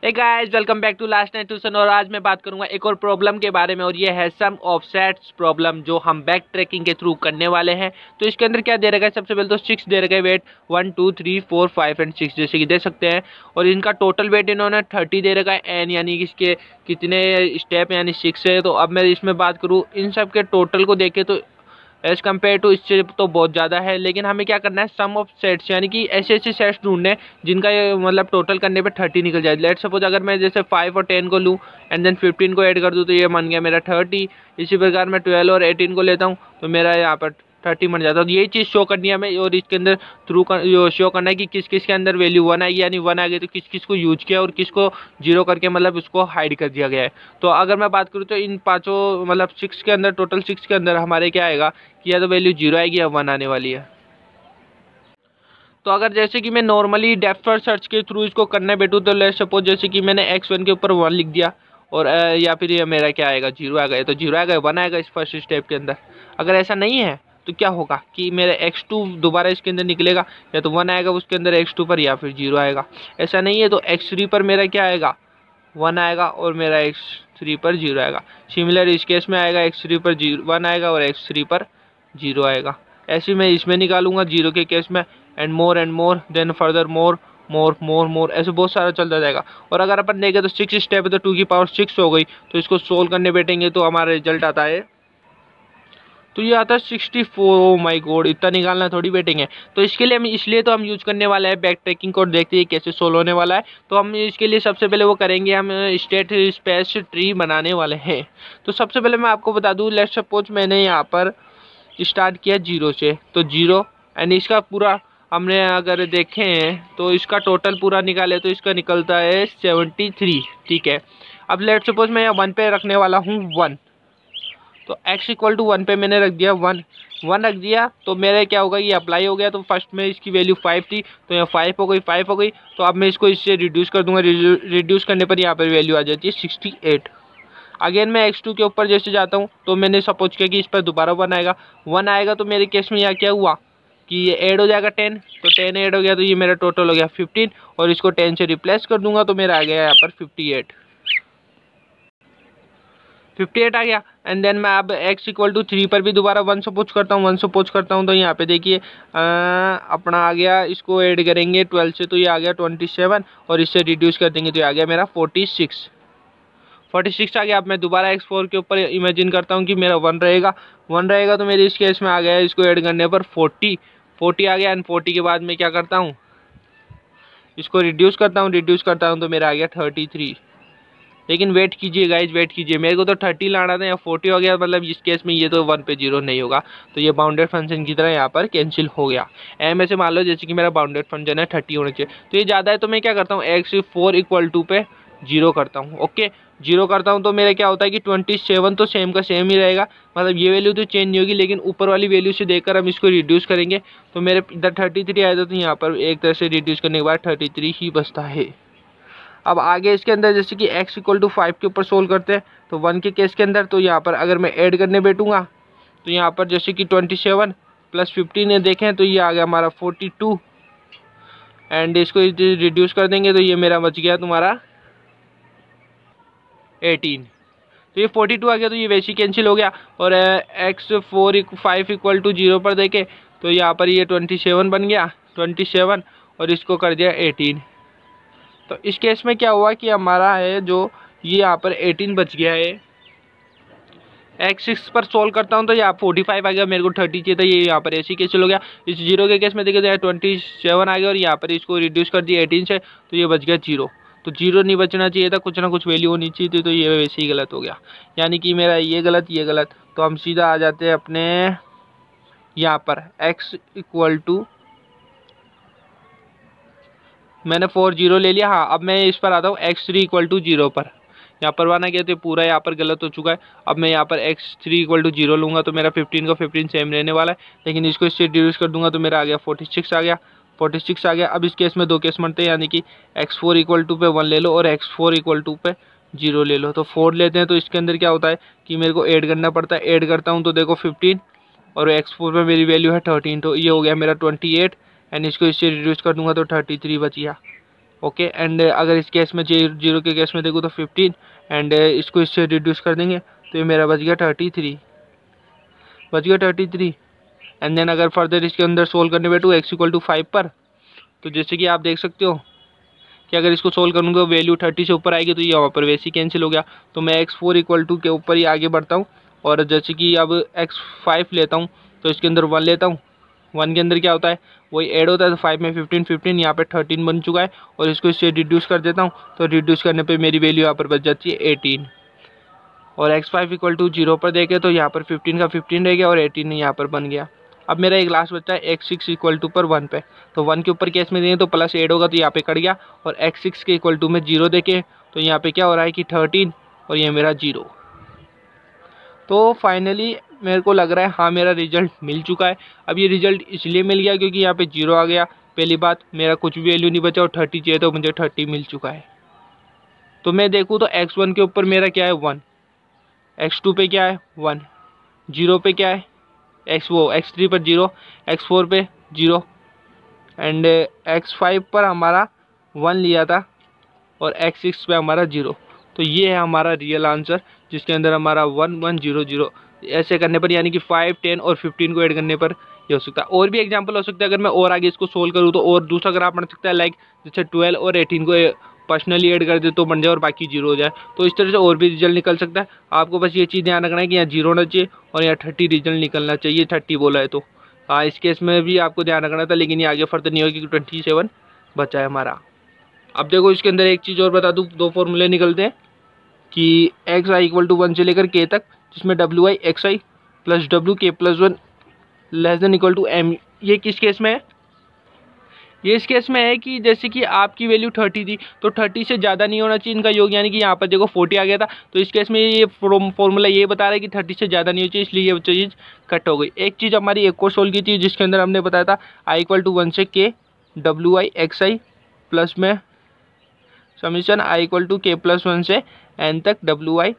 Hey guys, welcome back to last night tuition. और आज मैं बात करूंगा एक और प्रॉब्लम के बारे में, और ये है सम ऑफसेट्स प्रॉब्लम जो हम बैक ट्रैकिंग के थ्रू करने वाले हैं। तो इसके अंदर क्या दे रखा है, सबसे पहले तो 6 दे रखा है वेट 1 2 3 4 5 एंड 6 जैसे कि दे सकते हैं। और इनका टोटल वेट इन्होंने 30 दे रखा है एन, यानी कि इसके कितने स्टेप यानी 6 है। तो अब मैं इसमें बात करूँ इन सब के टोटल को देखे तो एज कम्पेयर टू इससे तो बहुत ज़्यादा है। लेकिन हमें क्या करना है, सम ऑफ सेट्स यानी कि ऐसे ऐसे सेट्स ढूंढने हैं जिनका ये मतलब टोटल करने पे 30 निकल जाए। लेट सपोज अगर मैं जैसे 5 और 10 को लूँ एंड देन 15 को ऐड कर दूँ तो ये बन गया मेरा 30। इसी प्रकार मैं 12 और 18 को लेता हूँ तो मेरा यहाँ पर 30 बन जाता है। तो यही चीज़ शो करनी है हमें, और इसके अंदर थ्रू शो करना है कि किस किस के अंदर वैल्यू 1 आएगी, यानी 1 आ गई तो किस किस को यूज किया और किसको 0 करके मतलब उसको हाइड कर दिया गया है। तो अगर मैं बात करूँ तो इन पाँचों मतलब 6 के अंदर, टोटल 6 के अंदर हमारे क्या आएगा कि या तो वैल्यू 0 आएगी या 1 आने वाली है। तो अगर जैसे कि मैं नॉर्मली डेप्थ फर्स्ट सर्च के थ्रू इसको करने बैठूँ तो लेट सपोज जैसे कि मैंने x1 के ऊपर 1 लिख दिया और या फिर ये मेरा क्या आएगा 0 आ गया, तो 0 आएगा 1 आएगा इस फर्स्ट स्टेप के अंदर। अगर ऐसा नहीं है तो क्या होगा कि मेरा x2 दोबारा इसके अंदर निकलेगा, या तो 1 आएगा उसके अंदर x2 पर या फिर 0 आएगा। ऐसा नहीं है तो x3 पर मेरा क्या आएगा 1 आएगा और मेरा x3 पर 0 आएगा। सिमिलर इस केस में आएगा x3 पर 1 आएगा और x3 पर 0 आएगा। ऐसे मैं इसमें निकालूंगा 0 के केस में and more than further more ऐसे बहुत सारा चलता जाएगा। और अगर अपन देखें तो 6 स्टेप है तो 2 की पावर 6 हो गई। तो इसको सोल्व करने बैठेंगे तो हमारा रिजल्ट आता है, तो ये आता है 64। ओ माय गॉड, इतना निकालना थोड़ी बैठेंगे। तो इसके लिए हम इसलिए यूज करने वाला है बैक ट्रैकिंग कोड, देखते हैं कैसे सोल्व होने वाला है। तो हम इसके लिए सबसे पहले वो करेंगे, हम स्टेट स्पेस ट्री बनाने वाले हैं। तो सबसे पहले मैं आपको बता दूं, लेट्स सपोज मैंने यहाँ पर स्टार्ट किया 0 से, तो 0 एंड इसका पूरा हमने अगर देखें तो इसका टोटल पूरा निकाले तो इसका निकलता है 73। ठीक है, अब लेट्स सपोज मैं यहाँ 1 पे रखने वाला हूँ 1, तो x इक्वल टू 1 पे मैंने रख दिया 1 रख दिया। तो मेरे क्या होगा, ये अप्लाई हो गया। तो फर्स्ट में इसकी वैल्यू 5 थी तो यहाँ 5 हो गई। तो अब मैं इसको इससे रिड्यूस कर दूंगा, रिड्यूस करने पर यहाँ पर वैल्यू आ जाती है 68। अगेन मैं x2 के ऊपर जैसे जाता हूँ तो मैंने सपोज किया कि इस पर दोबारा 1 आएगा। तो मेरे केस में यहाँ क्या हुआ कि ये ऐड हो जाएगा 10, तो 10 ऐड हो गया तो ये मेरा टोटल हो गया 15, और इसको 10 से रिप्लेस कर दूंगा तो मेरा आ गया यहाँ पर 58 आ गया। एंड देन मैं अब x इक्वल टू 3 पर भी दोबारा 1 सपोज करता हूँ तो यहाँ पे देखिए अपना आ गया, इसको ऐड करेंगे 12 से तो ये आ गया 27, और इससे रिड्यूस कर देंगे तो ये आ गया मेरा 46 आ गया। अब मैं दोबारा x4 के ऊपर इमेजिन करता हूँ कि मेरा 1 रहेगा तो मेरे इस केस में आ गया, इसको ऐड करने पर 40 आ गया। एंड 40 के बाद मैं क्या करता हूँ, इसको रिड्यूस करता हूँ तो मेरा आ गया 33। लेकिन वेट कीजिए गाइज, वेट कीजिए, मेरे को तो 30 लाना था, या 40 हो गया। मतलब इस केस में ये तो 1 पे 0 नहीं होगा, तो ये बाउंडेड फंक्शन की तरह यहाँ पर कैंसिल हो गया। एम ऐसे मान लो जैसे कि मेरा बाउंडेड फंक्शन है 30 होना चाहिए, तो ये ज़्यादा है तो मैं क्या करता हूँ x4 इक्वल टू पे 0 करता हूँ। ओके, 0 करता हूँ तो मेरा क्या होता है कि 27 तो सेम का सेम ही रहेगा, मतलब ये वैल्यू तो चेंज नहीं होगी। लेकिन ऊपर वाली वैल्यू से देखकर हम इसको रिड्यूस करेंगे तो मेरे इधर 33 आया था, तो यहाँ पर एक तरह से रिड्यूस करने के बाद 33 ही बचता है। अब आगे इसके अंदर जैसे कि x इक्वल टू 5 के ऊपर सोल्व करते हैं तो 1 के केस के अंदर, तो यहाँ पर अगर मैं ऐड करने बैठूंगा तो यहाँ पर जैसे कि 27 प्लस 15 देखें तो ये आ गया हमारा 42, एंड इसको रिड्यूस कर देंगे तो ये मेरा बच गया तुम्हारा 18। तो ये 42 आ गया, तो ये वैसे ही कैंसिल हो गया। और x5 इक्वल टू 0 पर देखें तो यहाँ पर ये 27 बन गया 27, और इसको कर दिया 18। तो इस केस में क्या हुआ कि हमारा है जो ये यहाँ पर 18 बच गया है। x6 पर सोल्व करता हूँ तो यहाँ 45 आ गया, मेरे को 30 चाहिए था, ये यहाँ पर ऐसे ही कैंसिल हो गया। इस 0 के केस में देखिए 27 आ गया, और यहाँ पर इसको रिड्यूस कर दिया 18 से तो ये बच गया 0। तो 0 नहीं बचना चाहिए था, कुछ ना कुछ वैल्यू होनी चाहिए थी, तो ये वैसे ही गलत हो गया। यानी कि मेरा ये गलत। तो हम सीधा आ जाते हैं अपने यहाँ पर x इक्वल टू, मैंने 40 ले लिया। हाँ, अब मैं इस पर आता हूँ x3 इक्वल टू 0 पर। यहाँ पर 1 आ गया तो पूरा यहाँ पर गलत हो चुका है। अब मैं यहाँ पर x3 इक्वल टू 0 लूँगा तो मेरा 15 का 15 सेम रहने वाला है, लेकिन इसको इससे रिड्यूस कर दूंगा तो मेरा आ गया 46 आ गया। अब इस केस में 2 केस बनते हैं, यानी कि x4 इक्वल टू पे 1 ले लो और x4 इक्वल टू पे 0 ले लो। तो 4 लेते हैं तो इसके अंदर क्या होता है कि मेरे को ऐड करना पड़ता है। ऐड करता हूँ तो देखो 15 और x4 में मेरी वैल्यू है 13, तो ये हो गया मेरा 28, एंड इसको इससे रिड्यूस कर दूंगा तो 33 बच गया। ओके। एंड अगर इस केस में जीरो के केस में देखो तो 15 एंड इसको इससे रिड्यूस कर देंगे तो ये मेरा बच गया 33, बच गया 33। एंड देन अगर फर्दर इसके अंदर सोल्व करने बैठूँ x = 5 पर, तो जैसे कि आप देख सकते हो कि अगर इसको सोल्व करूँगा वैल्यू 30 से ऊपर आएगी तो ये वहाँ पर वैसे ही कैंसिल हो गया। तो मैं x4 = के ऊपर ही आगे बढ़ता हूँ और जैसे कि अब x5 लेता हूँ तो इसके अंदर 1 लेता हूँ। 1 के अंदर क्या होता है, वही ऐड होता है, तो 5 में 15 यहाँ पे 13 बन चुका है और इसको इससे रिड्यूस कर देता हूँ। तो रिड्यूस करने पे मेरी वैल्यू यहाँ पर बच जाती है 18 और x5 = 0 पर देखें तो यहाँ पर 15 का 15 रह गया और 18 यहाँ पर बन गया। अब मेरा एक लास्ट बच्चा है x6 = पर 1 पे, तो 1 के ऊपर केस में देंगे तो प्लस ऐड होगा तो यहाँ पे कट गया और x6 के इक्वल टू में 0 देखें तो यहाँ पे क्या हो रहा है कि 13 और ये मेरा 0। तो फाइनली मेरे को लग रहा है हाँ मेरा रिजल्ट मिल चुका है। अब ये रिजल्ट इसलिए मिल गया क्योंकि यहाँ पे 0 आ गया, पहली बात मेरा कुछ भी वैल्यू नहीं बचा और 30 चाहिए तो मुझे 30 मिल चुका है। तो मैं देखूँ तो x1 के ऊपर मेरा क्या है 1, x2 पे क्या है 1, 0 पे क्या है x3 पर 0, x4 पे 0 एंड x5 पर हमारा 1 लिया था और x6 पे हमारा 0। तो ये है हमारा रियल आंसर जिसके अंदर हमारा 1 1 0 0 ऐसे करने पर यानी कि 5 10 और 15 को ऐड करने पर ये हो सकता है। और भी एग्जांपल हो सकता है, अगर मैं और आगे इसको सोल्व करूँ तो और दूसरा ग्राफ बन सकता है, लाइक जैसे 12 और 18 को पर्सनली ऐड कर दे तो बन जाए और बाकी 0 हो जाए। तो इस तरह से और भी रिजल्ट निकल सकता है। आपको बस ये चीज़ ध्यान रखना है कि यहाँ 0 होना चाहिए और यहाँ 30 रिजल्ट निकलना चाहिए, 30 बोला है तो हाँ इस केस में भी आपको ध्यान रखना था, लेकिन ये आगे फर्दर नहीं होगी क्योंकि 27 बचा है हमारा। अब देखो इसके अंदर एक चीज़ और बता दूँ, 2 फॉर्मूले निकलते हैं कि xi = 1 से लेकर k तक, जिसमें wi xi + wk + 1 <= m। ये किस केस में है, ये इस केस में है कि जैसे कि आपकी वैल्यू 30 थी तो 30 से ज़्यादा नहीं होना चाहिए इनका योग, यानी कि यहाँ पर देखो 40 आ गया था। तो इस केस में ये फॉर्मूला ये बता रहा है कि 30 से ज़्यादा नहीं होनी चाहिए, इसलिए ये चीज़ कट हो गई। एक चीज़ हमारी एक और सोल्व की थी जिसके अंदर हमने बताया था i = 1 से k wi xi प्लस में समीशन i = k + 1 से n तक wi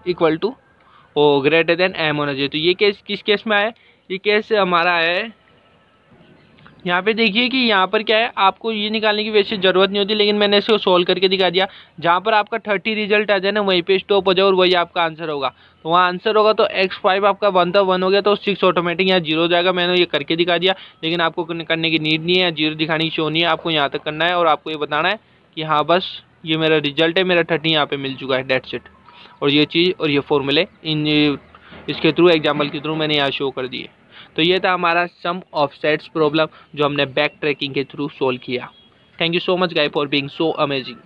= ग्रेटर देन m होना चाहिए। तो ये केस किस केस में आया, ये केस हमारा है यहाँ पे देखिए कि यहाँ पर क्या है, आपको ये निकालने की वैसे ज़रूरत नहीं होती, लेकिन मैंने इसको सोल्व करके दिखा दिया। जहाँ पर आपका 30 रिजल्ट आ जाए ना वहीं पे स्टॉप हो जाए और वही आपका आंसर होगा। तो वहाँ आंसर होगा तो x5 आपका 1 था, 1 हो गया तो 6 ऑटोमेटिक यहाँ 0 हो जाएगा। मैंने ये करके दिखा दिया, लेकिन आपको करने की नीड नहीं है, 0 दिखाने की शो नहीं है, आपको यहाँ तक करना है और आपको ये बताना है कि हाँ बस ये मेरा रिजल्ट है, मेरा 30 यहाँ पर मिल चुका है, डेट्स इट। और ये चीज़ और ये फॉर्मूले इसके थ्रू एग्जाम्पल के थ्रू मैंने यहाँ शो कर दिए। तो ये था हमारा सम ऑफ सेट्स प्रॉब्लम जो हमने बैक ट्रैकिंग के थ्रू सोल्व किया। Thank you so much guys for being so amazing.